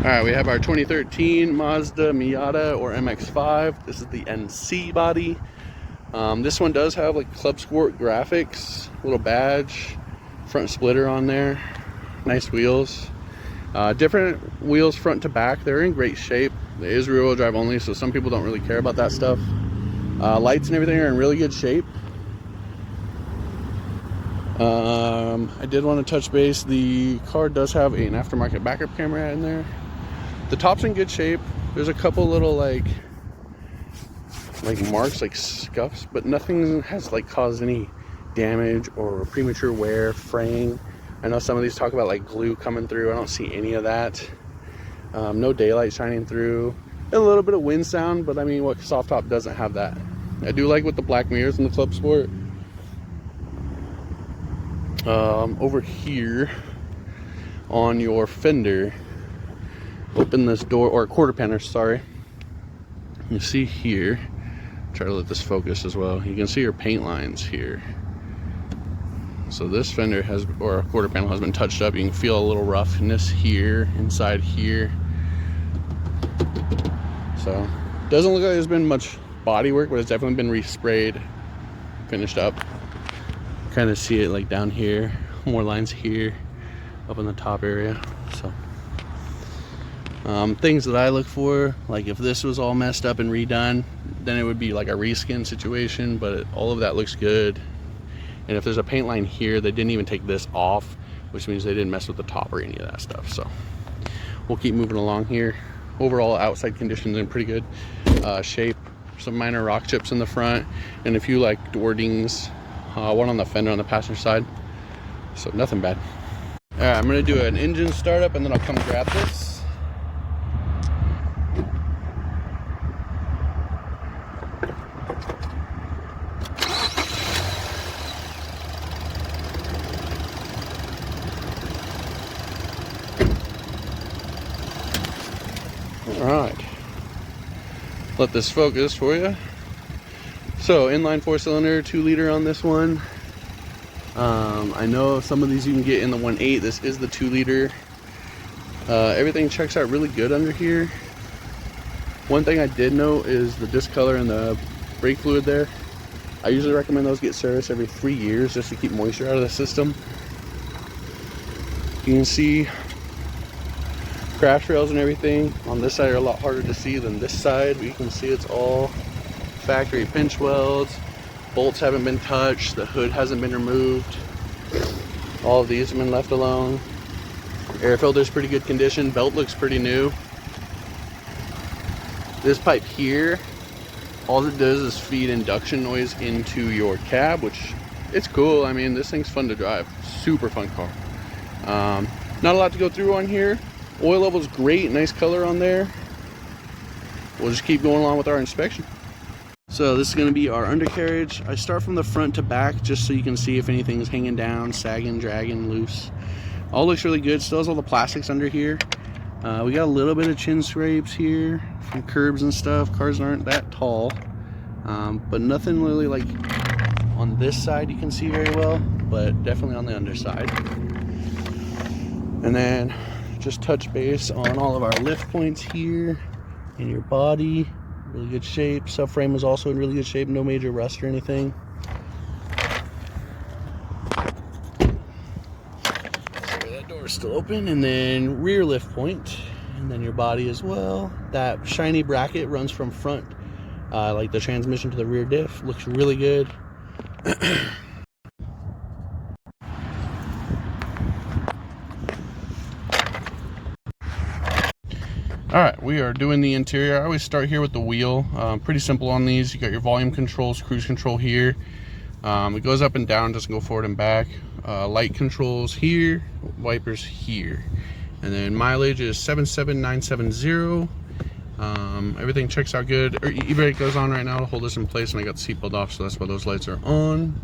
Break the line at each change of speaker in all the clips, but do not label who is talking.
Alright, we have our 2013 Mazda Miata or MX-5. This is the NC body. This one does have like Club Sport graphics, little badge, front splitter on there, nice wheels. Different wheels front to back. They're in great shape. It is rear-wheel drive only, so some people don't really care about that stuff. Lights and everything are in really good shape. I did want to touch base. The car does have an aftermarket backup camera in there. The top's in good shape. There's a couple little like marks, like scuffs, but nothing has like caused any damage or premature wear, fraying. I know some of these talk about like glue coming through. I don't see any of that. No daylight shining through. A little bit of wind sound, but I mean, what soft top doesn't have that? I do like with the black mirrors in the Club Sport. Over here on your fender, open this door, or quarter panel, sorry. You see here, try to let this focus as well. You can see your paint lines here. So this fender has, or quarter panel has been touched up. You can feel a little roughness here, inside here. So doesn't look like there's been much body work, but it's definitely been resprayed, finished up. Kind of see it like down here, more lines here, up in the top area. So things that I look for, like if this was all messed up and redone, then it would be like a reskin situation, but all of that looks good. And if there's a paint line here, they didn't even take this off, which means they didn't mess with the top or any of that stuff. So we'll keep moving along here. Overall outside conditions in pretty good shape. Some minor rock chips in the front and a few like door dings, one on the fender on the passenger side. So nothing bad. All right, I'm gonna do an engine startup and then I'll come grab this. All right, let this focus for you. So inline 4-cylinder, 2-liter on this one. I know some of these you can get in the 1.8. This is the 2-liter. Everything checks out really good under here. One thing I did note is the disc color and the brake fluid there. I usually recommend those get serviced every 3 years just to keep moisture out of the system. You can see crash rails and everything on this side are a lot harder to see than this side, but you can see it's all factory pinch welds. Bolts haven't been touched, the hood hasn't been removed, all of these have been left alone. Air filter's pretty good condition, belt looks pretty new. This pipe here, all it does is feed induction noise into your cab, which it's cool. I mean, this thing's fun to drive, super fun car. Not a lot to go through on here. Oil level's great, nice color on there. We'll just keep going along with our inspection. So this is going to be our undercarriage. I start from the front to back just so you can see if anything's hanging down, sagging, dragging, loose. All looks really good. Still has all the plastics under here. We got a little bit of chin scrapes here from curbs and stuff. Cars aren't that tall, but nothing really like on this side you can see very well, but definitely on the underside. And then just touch base on all of our lift points here in your body. Really good shape. Subframe is also in really good shape. No major rust or anything. Sorry, that door is still open. And then rear lift point, and then your body as well. That shiny bracket runs from front, like the transmission to the rear diff. Looks really good. All right, we are doing the interior. I always start here with the wheel. Pretty simple on these. You got your volume controls, cruise control here. It goes up and down, doesn't go forward and back. Light controls here, wipers here. And then mileage is 77970. Everything checks out good. E-brake goes on right now to hold this in place, and I got the seatbelt off, so that's why those lights are on.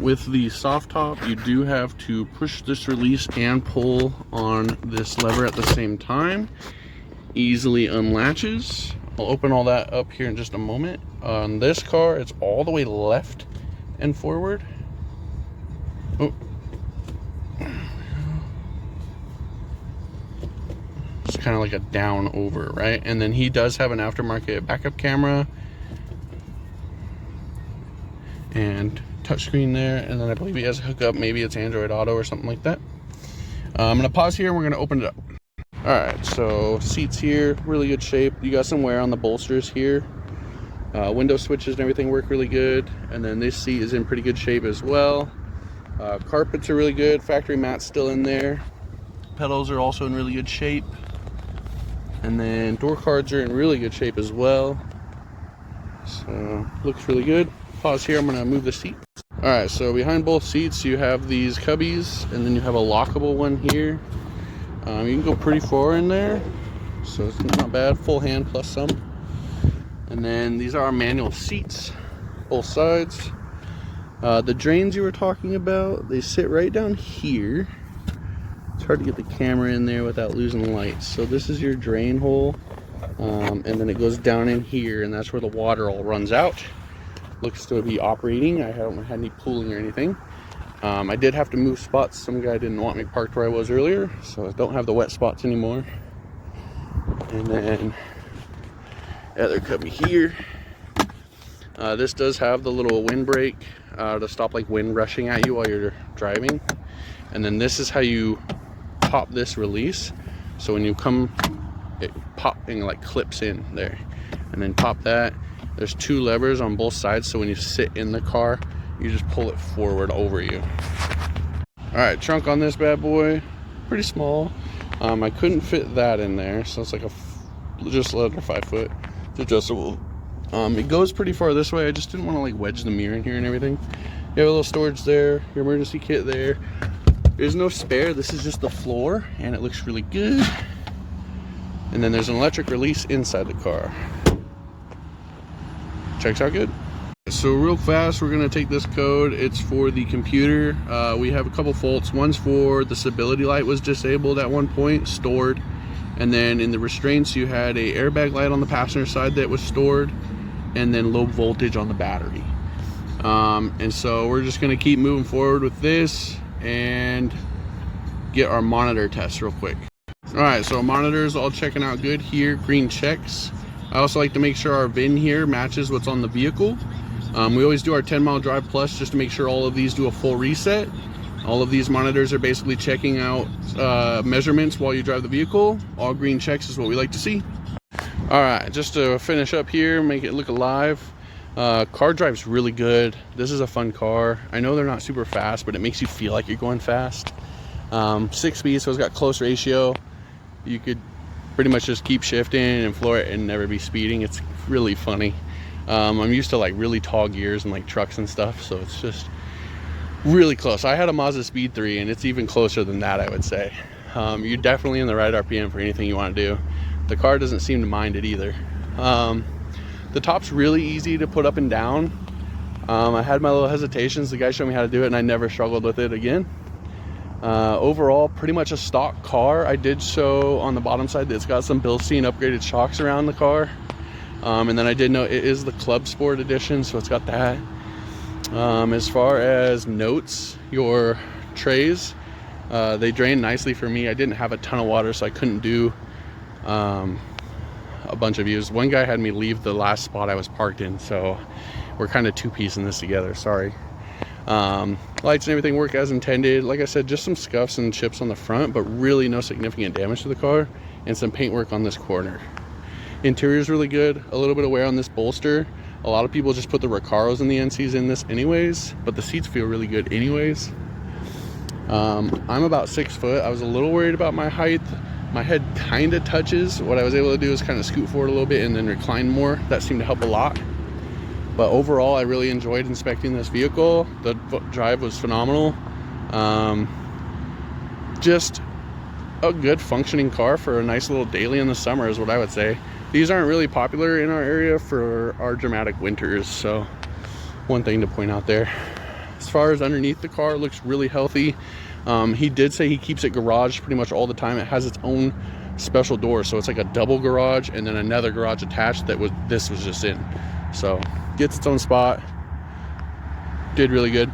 With the soft top, you do have to push this release and pull on this lever at the same time. Easily unlatches. I'll open all that up here in just a moment. On this car, it's all the way left and forward. Oh. kind of like a down over, right? And then he does have an aftermarket backup camera and touchscreen there, and then I believe he has a hookup, maybe it's Android Auto or something like that. I'm gonna pause here and we're gonna open it up. All right, so seats here, really good shape. You got some wear on the bolsters here. Window switches and everything work really good, and then this seat is in pretty good shape as well. Carpets are really good, factory mat's still in there. Pedals are also in really good shape, and then door cards are in really good shape as well, so looks really good. Pause here, I'm gonna move the seat. All right, so behind both seats you have these cubbies, and then you have a lockable one here. You can go pretty far in there, so it's not bad. Full hand plus some. And then these are our manual seats, both sides. The drains you were talking about, they sit right down here. It's hard to get the camera in there without losing light. So this is your drain hole, and then it goes down in here, and that's where the water all runs out. Looks to be operating. I haven't had any pooling or anything. I did have to move spots. Some guy didn't want me parked where I was earlier, so I don't have the wet spots anymore. And then other cubby here. This does have the little windbreak to stop like wind rushing at you while you're driving. And then this is how you pop this release. So when you come, it popping like clips in there, and then pop that. There's two levers on both sides, so when you sit in the car, you just pull it forward over you. All right, trunk on this bad boy, pretty small. I couldn't fit that in there, so it's like just under 5 foot. It's adjustable. It goes pretty far this way. I just didn't want to like wedge the mirror in here and everything. You have a little storage there, your emergency kit there. There's no spare. This is just the floor, and it looks really good. And then there's an electric release inside the car. Checks out good. So real fast, we're gonna take this code. It's for the computer. We have a couple faults. One's for the stability light was disabled at one point, stored. And then in the restraints, you had a airbag light on the passenger side that was stored, and then low voltage on the battery. And so we're just gonna keep moving forward with this and get our monitor test real quick. All right, so monitors all checking out good here, green checks. I also like to make sure our VIN here matches what's on the vehicle. We always do our 10-mile drive plus just to make sure all of these do a full reset. All of these monitors are basically checking out measurements while you drive the vehicle. All green checks is what we like to see. All right, just to finish up here, make it look alive. Car drives really good. This is a fun car. I know they're not super fast, but it makes you feel like you're going fast. 6 speed, so it's got close ratio. You could pretty much just keep shifting and floor it and never be speeding. It's really funny. I'm used to like really tall gears and like trucks and stuff, so it's just really close. I had a Mazda Speed 3 and it's even closer than that, I would say. You're definitely in the right RPM for anything you want to do. The car doesn't seem to mind it either. The top's really easy to put up and down. I had my little hesitations. The guy showed me how to do it and I never struggled with it again. Overall, pretty much a stock car. I did show on the bottom side that it's got some Bilstein upgraded shocks around the car. And then I did know it is the Club Sport edition, so it's got that. As far as notes, your trays, they drain nicely for me. I didn't have a ton of water, so I couldn't do a bunch of views. One guy had me leave the last spot I was parked in, so we're kind of two-piecing this together, sorry. Lights and everything work as intended. Like I said, just some scuffs and chips on the front, but really no significant damage to the car, and some paint work on this corner. Interior is really good. A little bit of wear on this bolster. A lot of people just put the Recaros and the NCs in this anyways, but the seats feel really good anyways. I'm about 6 foot. I was a little worried about my height. My head kind of touches. What I was able to do is kind of scoot forward a little bit and then recline more. That seemed to help a lot. But overall, I really enjoyed inspecting this vehicle. The drive was phenomenal. Just a good functioning car for a nice little daily in the summer is what I would say. These aren't really popular in our area for our dramatic winters, so one thing to point out there. As far as underneath the car, it looks really healthy. He did say he keeps it garaged pretty much all the time. It has its own special door, so it's like a double garage and then another garage attached that this was just in. So gets its own spot. Did really good.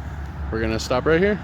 We're gonna stop right here.